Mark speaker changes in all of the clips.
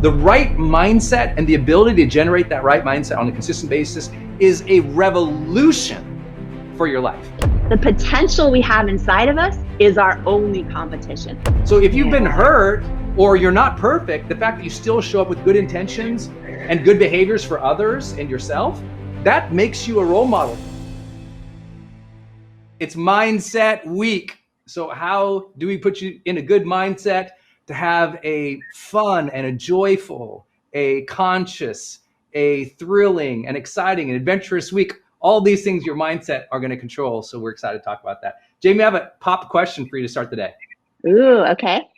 Speaker 1: The right mindset and the ability to generate that right mindset on a consistent basis is a revolution for your life.
Speaker 2: The potential we have inside of us is our only competition.
Speaker 1: So if you've been hurt or you're not perfect, the fact that you still show up with good intentions and good behaviors for others and yourself, that makes you a role model. It's mindset week. So how do we put you in a good mindset to have a fun and a joyful, a conscious, a thrilling and exciting and adventurous week? All these things your mindset are going to control. So we're excited to talk about that. Jamie, I have a pop question for you to start the day.
Speaker 2: Ooh, okay.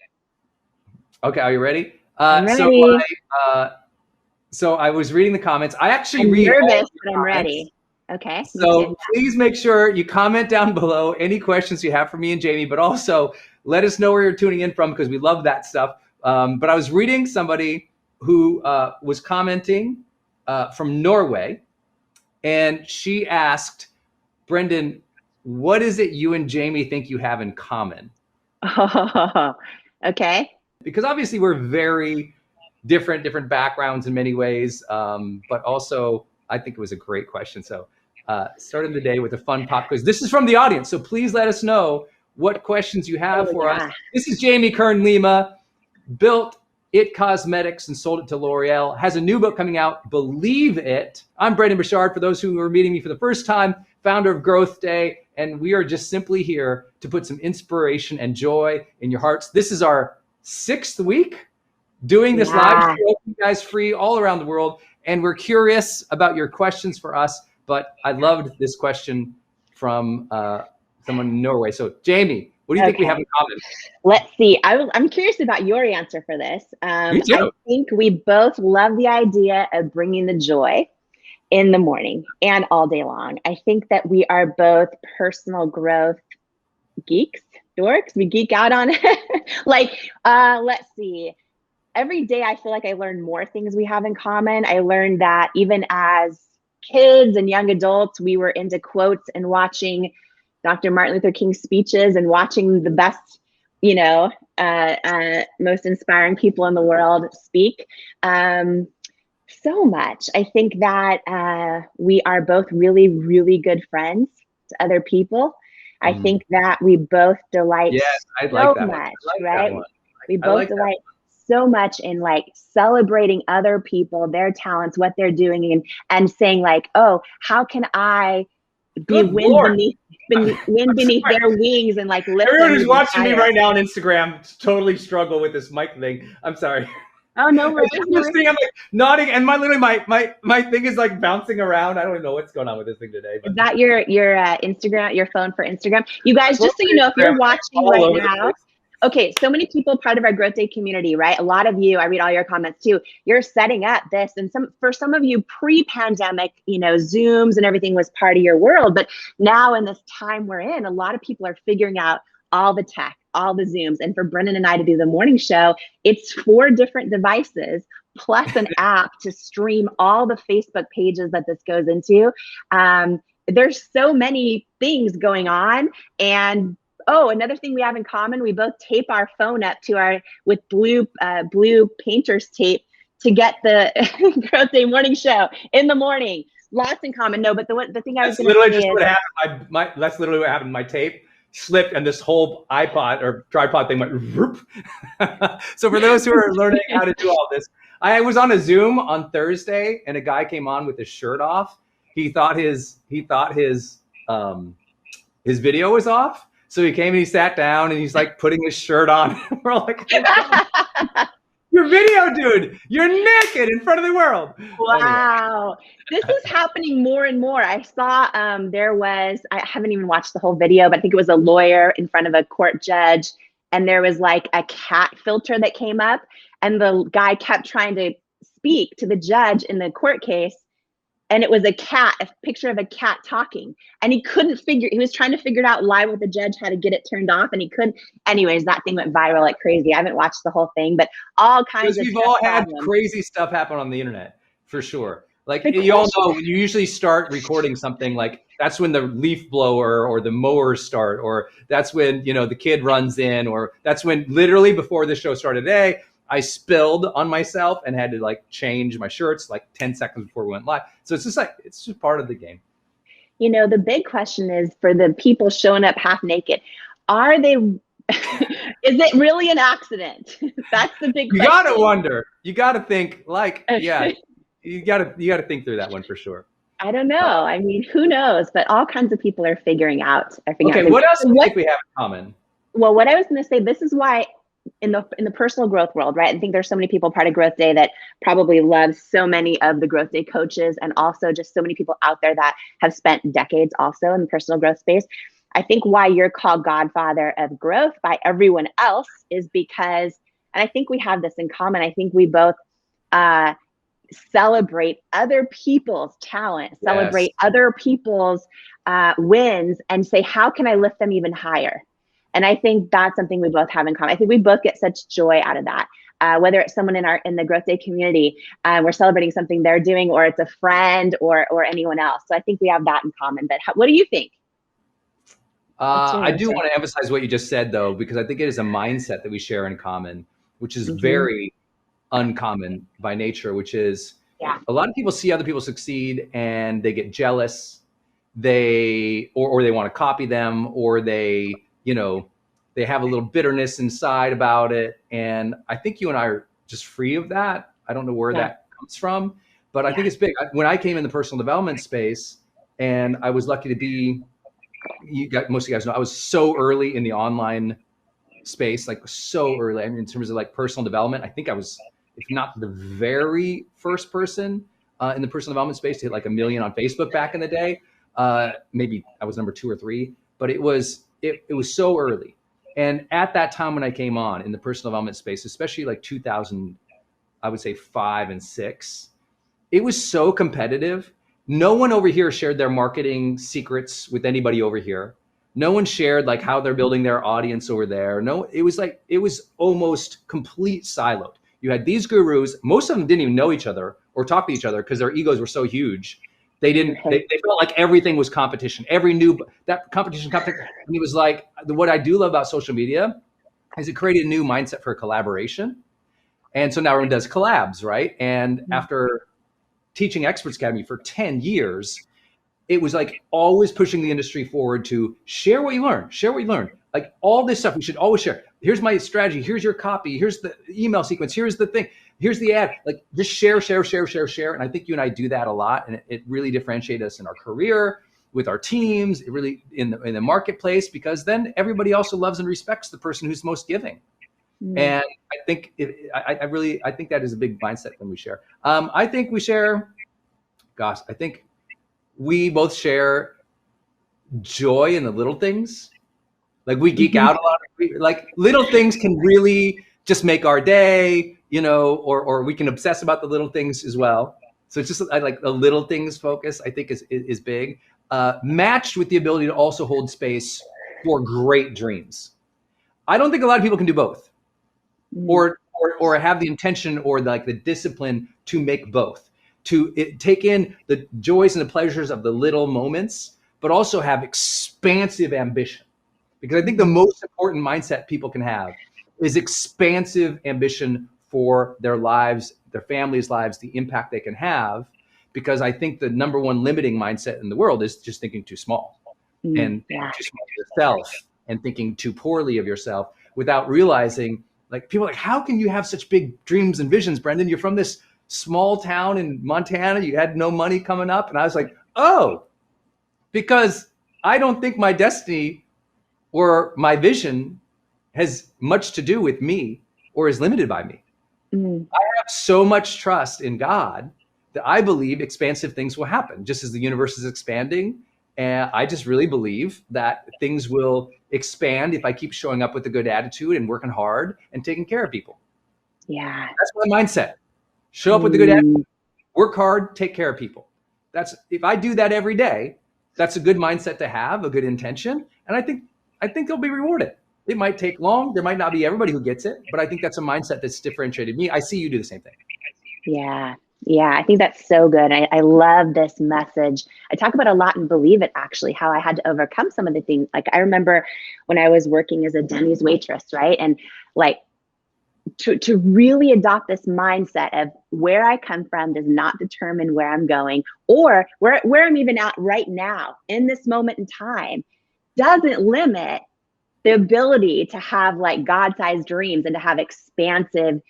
Speaker 1: Okay, are you ready?
Speaker 2: I'm ready.
Speaker 1: So I was reading the comments. I actually
Speaker 2: I'm
Speaker 1: read
Speaker 2: nervous, but I'm ready. Okay.
Speaker 1: So please make sure you comment down below any questions you have for me and Jamie, but also let us know where you're tuning in from because we love that stuff. But I was reading somebody who was commenting from Norway, and she asked, Brendon, what is it you and Jamie think you have in common?
Speaker 2: Oh, okay.
Speaker 1: Because obviously we're very different backgrounds in many ways, but also I think it was a great question. So starting the day with a fun pop quiz. This is from the audience, so please let us know what questions you have for us. This is Jamie Kern Lima, built It Cosmetics and sold it to L'Oreal, has a new book coming out, Believe It. I'm Brendon Burchard, for those who are meeting me for the first time, founder of GrowthDay, and we are just simply here to put some inspiration and joy in your hearts. This is our 6th week doing this live show, you guys free all around the world, and we're curious about your questions for us, but I loved this question from someone in Norway. So Jamie, what do you think we have in common?
Speaker 2: Let's see. I'm curious about your answer for this.
Speaker 1: Me too.
Speaker 2: I think we both love the idea of bringing the joy in the morning and all day long. I think that we are both personal growth geeks, dorks. We geek out on it. Let's see. Every day I feel like I learn more things we have in common. I learned that even as kids and young adults, we were into quotes and watching Dr. Martin Luther King's speeches and watching the best, most inspiring people in the world speak. So much. I think that we are both really, really good friends to other people. I think that we both delight so much, right? We both delight so much in celebrating other people, their talents, what they're doing, and saying oh, how can I be wind beneath their wings and lift
Speaker 1: everyone who's watching me right now on Instagram totally struggle with this mic thing. I'm sorry.
Speaker 2: Oh, no worries.
Speaker 1: I'm nodding, and my thing is bouncing around. I don't even know what's going on with this thing today. But.
Speaker 2: Is that your Instagram, your phone for Instagram? You guys, just so you know, if you're watching right now. Okay, so many people part of our GrowthDay community, right? A lot of you, I read all your comments too. You're setting up this, and for some of you, pre-pandemic, Zooms and everything was part of your world. But now in this time we're in, a lot of people are figuring out all the tech, all the Zooms. And for Brendon and I to do the morning show, it's 4 different devices plus an app to stream all the Facebook pages that this goes into. There's so many things going on, and oh, another thing we have in common, we both tape our phone up to with blue painter's tape to get the GrowthDay morning show in the morning. Lots in common. No, but the thing I was going to say is
Speaker 1: that's literally what happened. My tape slipped and this whole iPod or tripod thing went whoop. So for those who are learning how to do all this, I was on a Zoom on Thursday and a guy came on with his shirt off. He thought his video was off. So he came and he sat down and he's putting his shirt on. We're all like, oh, your video, dude, you're naked in front of the world.
Speaker 2: Wow. This is happening more and more. I saw I haven't even watched the whole video, but I think it was a lawyer in front of a court judge. And there was a cat filter that came up. And the guy kept trying to speak to the judge in the court case. And it was a picture of a cat talking. And he was trying to figure it out live with the judge how to get it turned off, and he couldn't. Anyways, that thing went viral like crazy. I haven't watched the whole thing, but all kinds of
Speaker 1: we've all had crazy stuff happen on the internet, for sure. You all know when you usually start recording something, that's when the leaf blower or the mowers start, or that's when, the kid runs in, or that's when literally before this show started today, I spilled on myself and had to like change my shirts like 10 seconds before we went live. So it's just part of the game.
Speaker 2: You know, the big question is for the people showing up half naked, are they, is it really an accident? That's the big question.
Speaker 1: You gotta wonder, you gotta think like, yeah, you gotta think through that one for sure.
Speaker 2: I don't know. I mean, who knows? But all kinds of people are figuring out.
Speaker 1: Okay, what else do you think we have in common?
Speaker 2: Well, what I was going to say, this is why in the personal growth world, right? I think there's so many people part of GrowthDay that probably love so many of the GrowthDay coaches, and also just so many people out there that have spent decades also in the personal growth space. I think why you're called Godfather of Growth by everyone else is because, and I think we have this in common, I think we both celebrate other people's talent, celebrate other people's wins, and say, how can I lift them even higher? And I think that's something we both have in common. I think we both get such joy out of that. Whether it's someone in the GrowthDay community, we're celebrating something they're doing, or it's a friend or anyone else. So I think we have that in common. But what do you think?
Speaker 1: I do want to emphasize what you just said, though, because I think it is a mindset that we share in common, which is very uncommon by nature, which is a lot of people see other people succeed and they get jealous, or they want to copy them, or they have a little bitterness inside about it. And I think you and I are just free of that. I don't know where that comes from, but I think it's big. When I came in the personal development space, and I was lucky to be, most of you guys know, I was so early in the online space, like so early. I mean, in terms of like personal development, I think I was, if not the very first person in the personal development space to hit like 1 million on Facebook back in the day. Maybe I was number 2 or 3, but it was so early. And at that time when I came on in the personal development space, especially like 2000, I would say 5 and 6, it was so competitive. No one over here shared their marketing secrets with anybody over here. No one shared like how they're building their audience over there. No, it was almost complete siloed. You had these gurus, most of them didn't even know each other or talk to each other because their egos were so huge. They felt like everything was competition. Competition. And it was like, what I do love about social media is it created a new mindset for collaboration. And so now everyone does collabs, right? And after teaching Experts Academy for 10 years, it was like always pushing the industry forward to share what you learn, Like all this stuff we should always share. Here's my strategy. Here's your copy. Here's the email sequence. Here's the thing. Here's the ad. Like just share. And I think you and I do that a lot. And it really differentiates us in our career, with our teams, it really in the marketplace, because then everybody also loves and respects the person who's most giving. And I think I think that is a big mindset when we share. I think we share, I think we both share joy in the little things. Like we geek out a lot. Like little things can really just make our day, or we can obsess about the little things as well. So it's just like the little things focus, I think is big, matched with the ability to also hold space for great dreams. I don't think a lot of people can do both, or have the intention or like the discipline to make both, to take in the joys and the pleasures of the little moments, but also have expansive ambition. Because I think the most important mindset people can have is expansive ambition for their lives, their families' lives, the impact they can have. Because I think the number one limiting mindset in the world is just thinking too small and too small of yourself, and thinking too poorly of yourself without realizing, like people are like, how can you have such big dreams and visions, Brendon? You're from this small town in Montana. You had no money coming up. And I was like, oh, because I don't think my destiny or my vision has much to do with me or is limited by me. I have so much trust in God that I believe expansive things will happen just as the universe is expanding. And I just really believe that things will expand if I keep showing up with a good attitude and working hard and taking care of people.
Speaker 2: Yeah.
Speaker 1: That's my mindset. Show up with a good attitude, work hard, take care of people. If I do that every day, that's a good mindset to have, a good intention. And I think they'll be rewarded. It might take long. There might not be everybody who gets it, but I think that's a mindset that's differentiated me. I see you do the same thing.
Speaker 2: Yeah. Yeah, I think that's so good. I love this message. I talk about it a lot and believe it, actually, how I had to overcome some of the things. Like I remember when I was working as a Denny's waitress, right? And like to really adopt this mindset of where I come from does not determine where I'm going, or where I'm even at right now in this moment in time doesn't limit the ability to have like God-sized dreams and to have expansive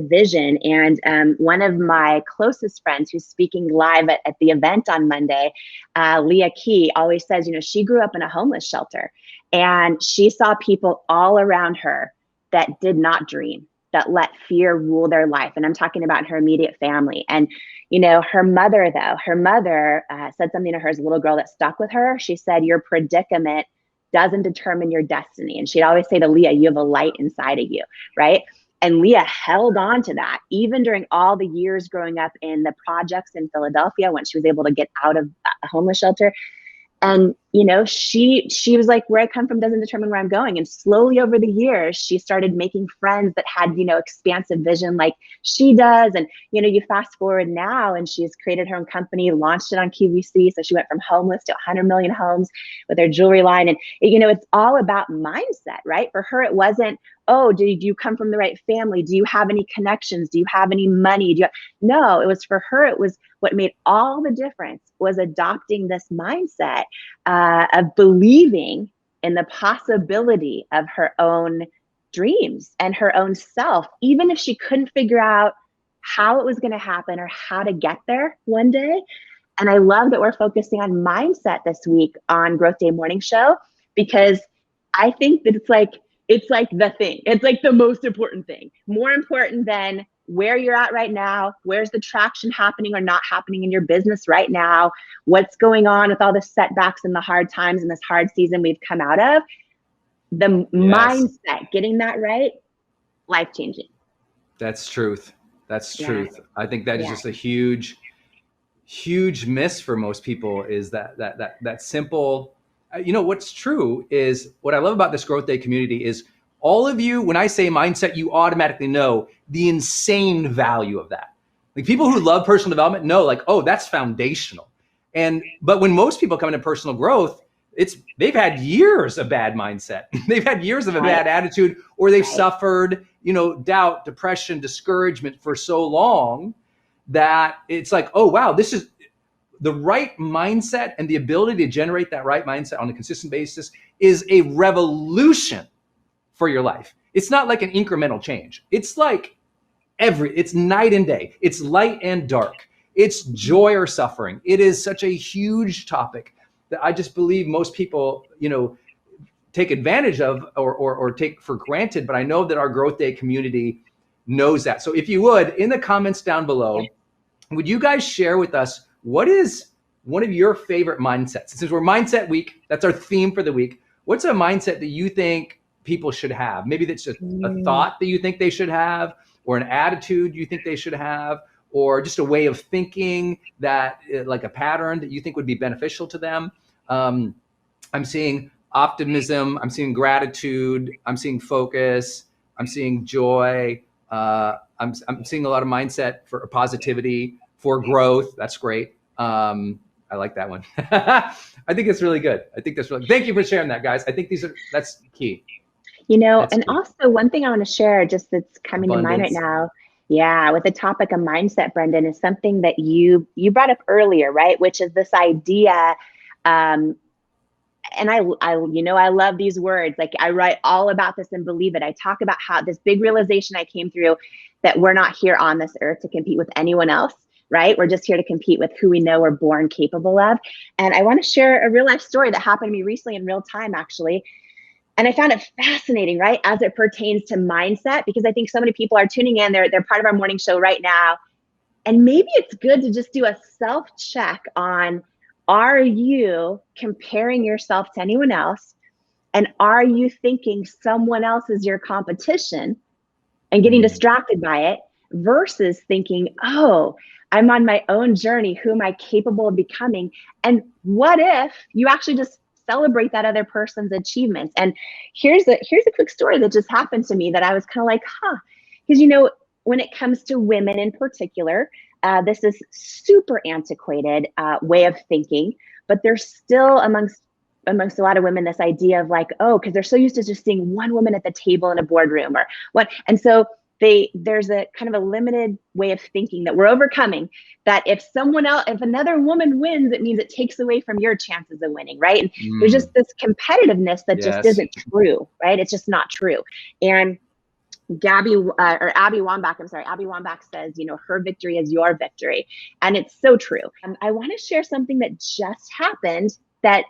Speaker 2: vision. And one of my closest friends who's speaking live at the event on Monday, Leah Key, always says, you know, she grew up in a homeless shelter and she saw people all around her that did not dream, that let fear rule their life. And I'm talking about her immediate family. And, you know, her mother said something to her as a little girl that stuck with her. She said, your predicament doesn't determine your destiny. And she'd always say to Leah, you have a light inside of you, right? And Leah held on to that, even during all the years growing up in the projects in Philadelphia when she was able to get out of a homeless shelter. And, you know, she was like, where I come from doesn't determine where I'm going. And slowly over the years, she started making friends that had, you know, expansive vision like she does. And, you know, you fast forward now and she's created her own company, launched it on QVC. So she went from homeless to 100 million homes with her jewelry line. And, you know, it's all about mindset, right? For her, it wasn't, oh, do you come from the right family? Do you have any connections? Do you have any money? No, it was for her, it was what made all the difference was adopting this mindset of believing in the possibility of her own dreams and her own self, even if she couldn't figure out how it was going to happen or how to get there one day. And I love that we're focusing on mindset this week on Growth Day Morning Show, because I think that it's like the thing. It's like the most important thing, more important than where you're at right now, where's the traction happening or not happening in your business right now, what's going on with all the setbacks and the hard times and this hard season we've come out of. The mindset, getting that right, life-changing.
Speaker 1: That's truth. That's truth. I think that is just a huge miss for most people, is that simple. You know, what's true is, what I love about this Growth Day community is all of you, when I say mindset, you automatically know the insane value of that. Like, people who love personal development know, like, oh, that's foundational. But when most people come into personal growth, they've had years of bad mindset. They've had years of a bad attitude, or they've suffered, you know, doubt, depression, discouragement for so long that it's like, oh, wow, this is the right mindset, and the ability to generate that right mindset on a consistent basis is a revolution for your life. It's not like an incremental change. It's like it's night and day. It's light and dark. It's joy or suffering. It is such a huge topic that I just believe most people, you know, take advantage of or take for granted. But I know that our Growth Day community knows that. So if you would, in the comments down below, would you guys share with us, what is one of your favorite mindsets? Since we're Mindset Week, that's our theme for the week. What's a mindset that you think people should have? Maybe that's just a thought that you think they should have, or an attitude you think they should have, or just a way of thinking that, like a pattern that you think would be beneficial to them. I'm seeing optimism. I'm seeing gratitude. I'm seeing focus. I'm seeing joy. I'm seeing a lot of mindset for positivity, for growth. That's great. I like that one. I think it's really good. Thank you for sharing that, guys. I think that's key.
Speaker 2: You know, and also one thing I want to share, just that's coming to mind right now, with the topic of mindset, Brendon, is something that you brought up earlier, right? Which is this idea, and I love these words. Like, I write all about this and believe it. I talk about how this big realization I came through, that we're not here on this earth to compete with anyone else, right? We're just here to compete with who we know we're born capable of. And I want to share a real life story that happened to me recently in real time, actually. And I found it fascinating, right, as it pertains to mindset, because I think so many people are tuning in. They're part of our morning show right now. And maybe it's good to just do a self-check on, are you comparing yourself to anyone else? And are you thinking someone else is your competition and getting distracted by it, versus thinking, oh, I'm on my own journey. Who am I capable of becoming? And what if you actually just celebrate that other person's achievements? And here's a quick story that just happened to me that I was kind of like, because, you know, when it comes to women in particular, this is super antiquated way of thinking, but there's still amongst amongst a lot of women, this idea of like, oh, because they're so used to just seeing one woman at the table in a boardroom or what. And so there's a kind of a limited way of thinking that we're overcoming, that if another woman wins, it means it takes away from your chances of winning, right? And there's just this competitiveness that just isn't true, right? It's just not true. And Abby Wambach says, her victory is your victory. And it's so true. I want to share something that just happened that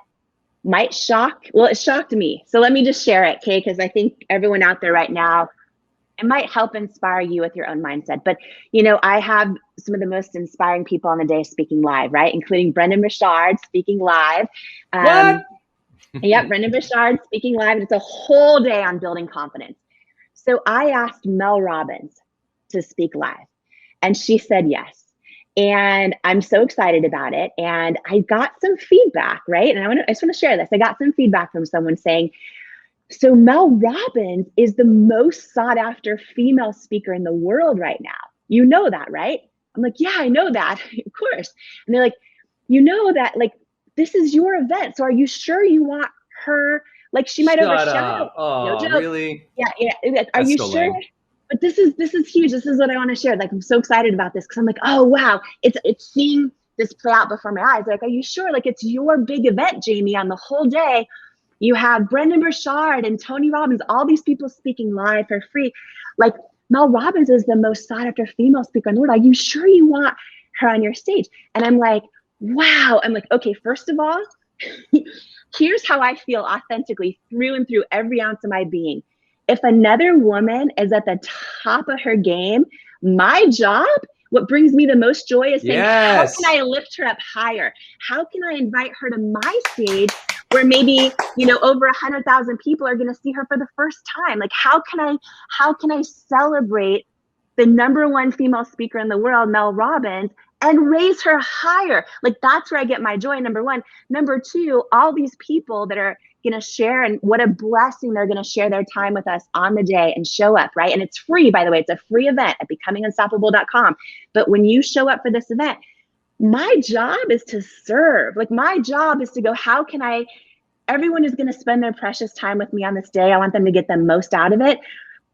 Speaker 2: might it shocked me. So let me just share it, Kay, because I think everyone out there right now, it might help inspire you with your own mindset. But, I have some of the most inspiring people on the day speaking live, right? Including Brendon Burchard speaking live.
Speaker 1: What?
Speaker 2: Yeah, Brendon Burchard speaking live. And it's a whole day on building confidence. So I asked Mel Robbins to speak live, and she said yes. And I'm so excited about it. And I got some feedback, right? And I just want to share this. I got some feedback from someone saying, so Mel Robbins is the most sought after female speaker in the world right now. You know that, right? I'm like, yeah, I know that, of course. And they're like, you know that, like, this is your event. So are you sure you want her? Like, she might overshadow.
Speaker 1: Oh,
Speaker 2: no joke.
Speaker 1: really?
Speaker 2: Yeah. Are you sure? Lame. But this is huge. This is what I want to share. Like, I'm so excited about this because I'm like, oh wow, it's seeing this play out before my eyes. Like, are you sure? Like, it's your big event, Jamie. On the whole day, you have Brendon Burchard and Tony Robbins, all these people speaking live for free. Like, Mel Robbins is the most sought after female speaker in the world. Are you sure you want her on your stage? And I'm like, wow. I'm like, okay, first of all, here's how I feel authentically through and through every ounce of my being. If another woman is at the top of her game, my job, what brings me the most joy is saying, how can I lift her up higher? How can I invite her to my stage where maybe, over 100,000 people are going to see her for the first time? Like, how can I celebrate the #1 female speaker in the world, Mel Robbins, and raise her higher? Like, that's where I get my joy, number one. Number two, all these people that are going to share, and what a blessing they're going to share their time with us on the day and show up, right? And it's free, by the way. It's a free event at becomingunstoppable.com. But when you show up for this event, my job is to serve. Like, my job is to go, how can I, everyone is going to spend their precious time with me on this day. I want them to get the most out of it.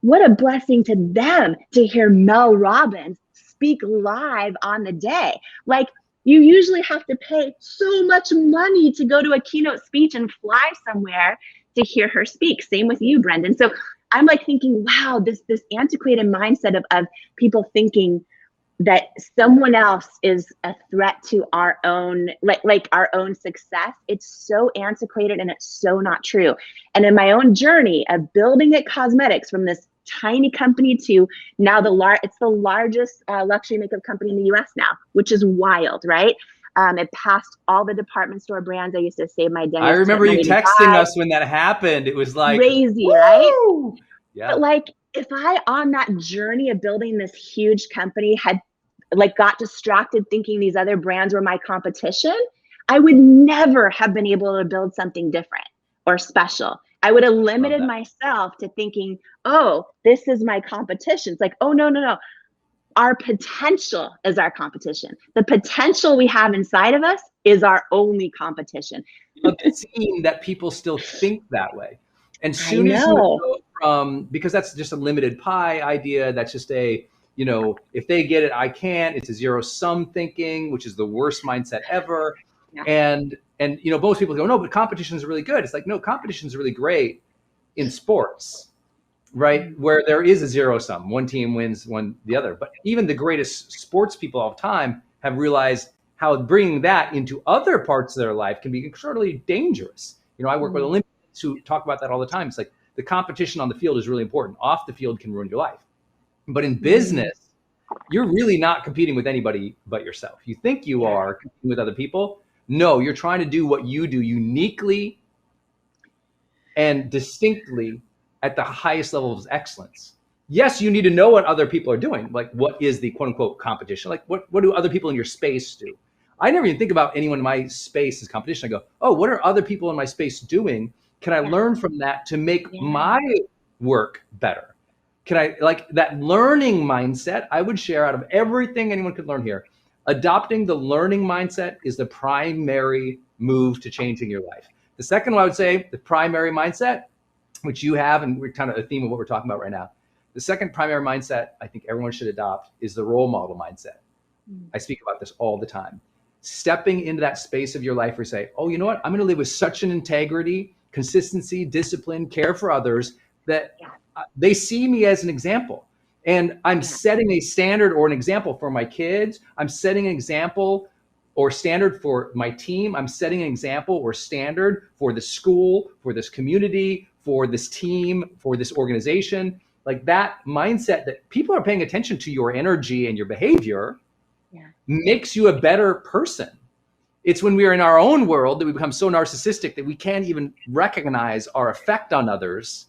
Speaker 2: What a blessing to them to hear Mel Robbins speak live on the day. Like, you usually have to pay so much money to go to a keynote speech and fly somewhere to hear her speak. Same with you, Brendon. So I'm like thinking, wow, this antiquated mindset of people thinking that someone else is a threat to our own, like our own success. It's so antiquated and it's so not true. And in my own journey of building It Cosmetics from this tiny company to now it's the largest luxury makeup company in the US now, which is wild, right? It passed all the department store brands. I used to save my dentist.
Speaker 1: I remember you texting us when that happened. It was like
Speaker 2: crazy,
Speaker 1: woo!
Speaker 2: Right?
Speaker 1: Yeah.
Speaker 2: But like, if I on that journey of building this huge company had like got distracted thinking these other brands were my competition, I would never have been able to build something different or special. I would have limited myself to thinking, oh, this is my competition. It's like, oh, no. Our potential is our competition. The potential we have inside of us is our only competition.
Speaker 1: It's seeing that people still think that way. And soon as you go from, because that's just a limited pie idea, that's just a, if they get it, I can't. It's a zero-sum thinking, which is the worst mindset ever. Yeah. And most people go, no, but competition is really good. It's like, no, competition is really great in sports, right? Where there is a zero-sum. One team wins, the other. But even the greatest sports people of time have realized how bringing that into other parts of their life can be extraordinarily dangerous. I work with Olympians who talk about that all the time. It's like the competition on the field is really important. Off the field can ruin your life. But in business, you're really not competing with anybody but yourself. You think you are competing with other people. No, you're trying to do what you do uniquely and distinctly at the highest level of excellence. Yes, you need to know what other people are doing. Like, what is the quote unquote competition? Like, what do other people in your space do? I never even think about anyone in my space as competition. I go, oh, what are other people in my space doing? Can I learn from that to make my work better? Can I, like, that learning mindset, I would share out of everything anyone could learn here. Adopting the learning mindset is the primary move to changing your life. The second one I would say, the primary mindset, which you have, and we're kind of a theme of what we're talking about right now. The second primary mindset I think everyone should adopt is the role model mindset. I speak about this all the time. Stepping into that space of your life where you say, oh, you know what? I'm going to live with such an integrity, consistency, discipline, care for others that they see me as an example. And I'm setting a standard or an example for my kids. I'm setting an example or standard for my team. I'm setting an example or standard for the school, for this community, for this team, for this organization. Like that mindset that people are paying attention to your energy and your behavior makes you a better person. It's when we are in our own world that we become so narcissistic that we can't even recognize our effect on others,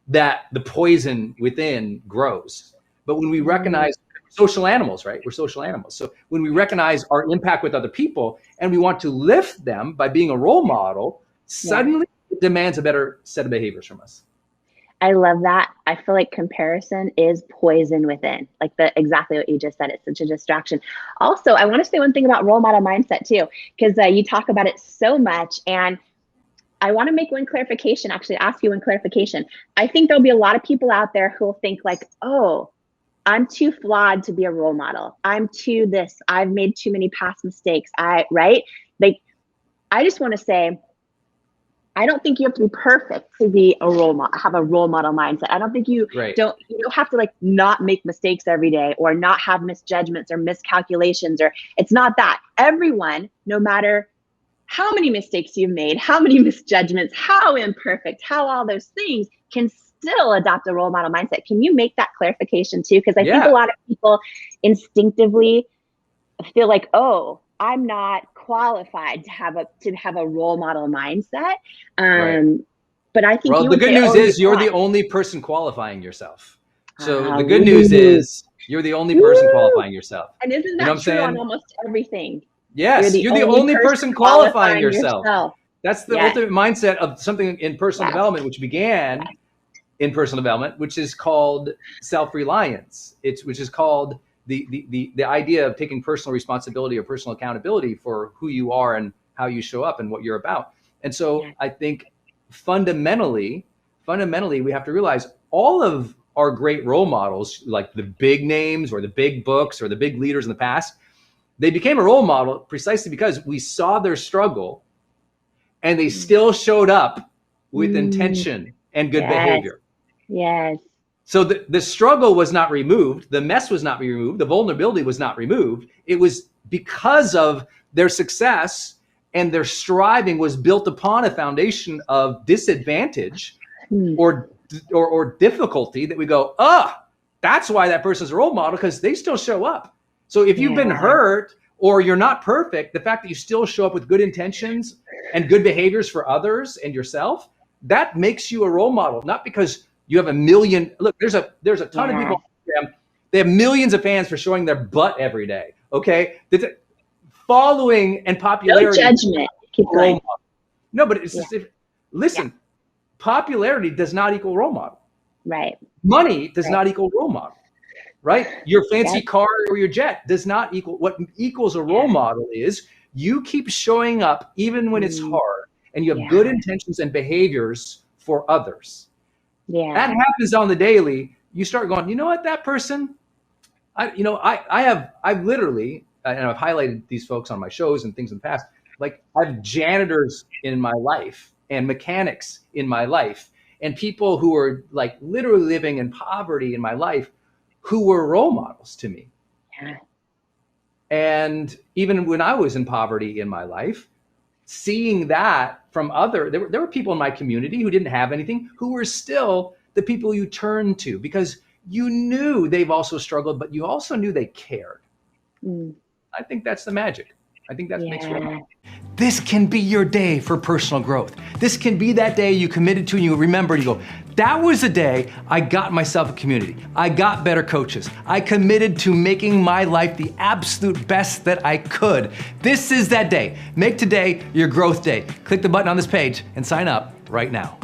Speaker 1: that the poison within grows. But when we recognize social animals, right? We're social animals. So when we recognize our impact with other people and we want to lift them by being a role model, suddenly it demands a better set of behaviors from us.
Speaker 2: I love that. I feel like comparison is poison within, like exactly what you just said. It's such a distraction. Also, I want to say one thing about role model mindset too, because you talk about it so much, and I want to make one clarification, actually ask you one clarification. I think there'll be a lot of people out there who will think like, oh, I'm too flawed to be a role model. I'm too this, I've made too many past mistakes. Right? Like, I just want to say, I don't think you have to be perfect to be a role model, have a role model mindset. I don't think you don't have to like not make mistakes every day or not have misjudgments or miscalculations, or it's not that. Everyone, no matter how many mistakes you've made, how many misjudgments, how imperfect, how all those things, can still adopt a role model mindset. Can you make that clarification too? Because I think a lot of people instinctively feel like, oh, I'm not qualified to have a role model mindset. But I think
Speaker 1: the good news is you're the only person qualifying yourself. So the good news is you're the only person qualifying yourself.
Speaker 2: And isn't that true on almost everything?
Speaker 1: Yes, you're the only person qualifying yourself. That's the ultimate mindset of something in personal development, which began in personal development, which is called self-reliance. Which is called the idea of taking personal responsibility or personal accountability for who you are and how you show up and what you're about. And so I think fundamentally, we have to realize all of our great role models, like the big names or the big books or the big leaders in the past, they became a role model precisely because we saw their struggle and they still showed up with intention and good behavior.
Speaker 2: Yes.
Speaker 1: So the struggle was not removed. The mess was not removed. The vulnerability was not removed. It was because of their success, and their striving was built upon a foundation of disadvantage or difficulty that we go, that's why that person's a role model, because they still show up. So if you've been hurt or you're not perfect, the fact that you still show up with good intentions and good behaviors for others and yourself, that makes you a role model. Not because you have a million. Look, there's a ton of people on Instagram. They have millions of fans for showing their butt every day. Okay, following and popularity.
Speaker 2: No judgment. Keep going.
Speaker 1: No, but it's just listen. Popularity does not equal role model.
Speaker 2: Right.
Speaker 1: Money does not equal role model. Right. Your fancy car or your jet does not equal. What equals a role model is you keep showing up even when it's hard, and you have good intentions and behaviors for others. Yeah, that happens on the daily. You start going, you know what, that person, I've literally, and I've highlighted these folks on my shows and things in the past, like I have janitors in my life and mechanics in my life and people who are like literally living in poverty in my life who were role models to me. Yeah. And even when I was in poverty in my life, seeing that from there were people in my community who didn't have anything, who were still the people you turned to because you knew they've also struggled, but you also knew they cared. I think that's the magic. I think that makes it. This can be your day for personal growth. This can be that day you committed to and you remember and you go, that was the day I got myself a community. I got better coaches. I committed to making my life the absolute best that I could. This is that day. Make today your growth day. Click the button on this page and sign up right now.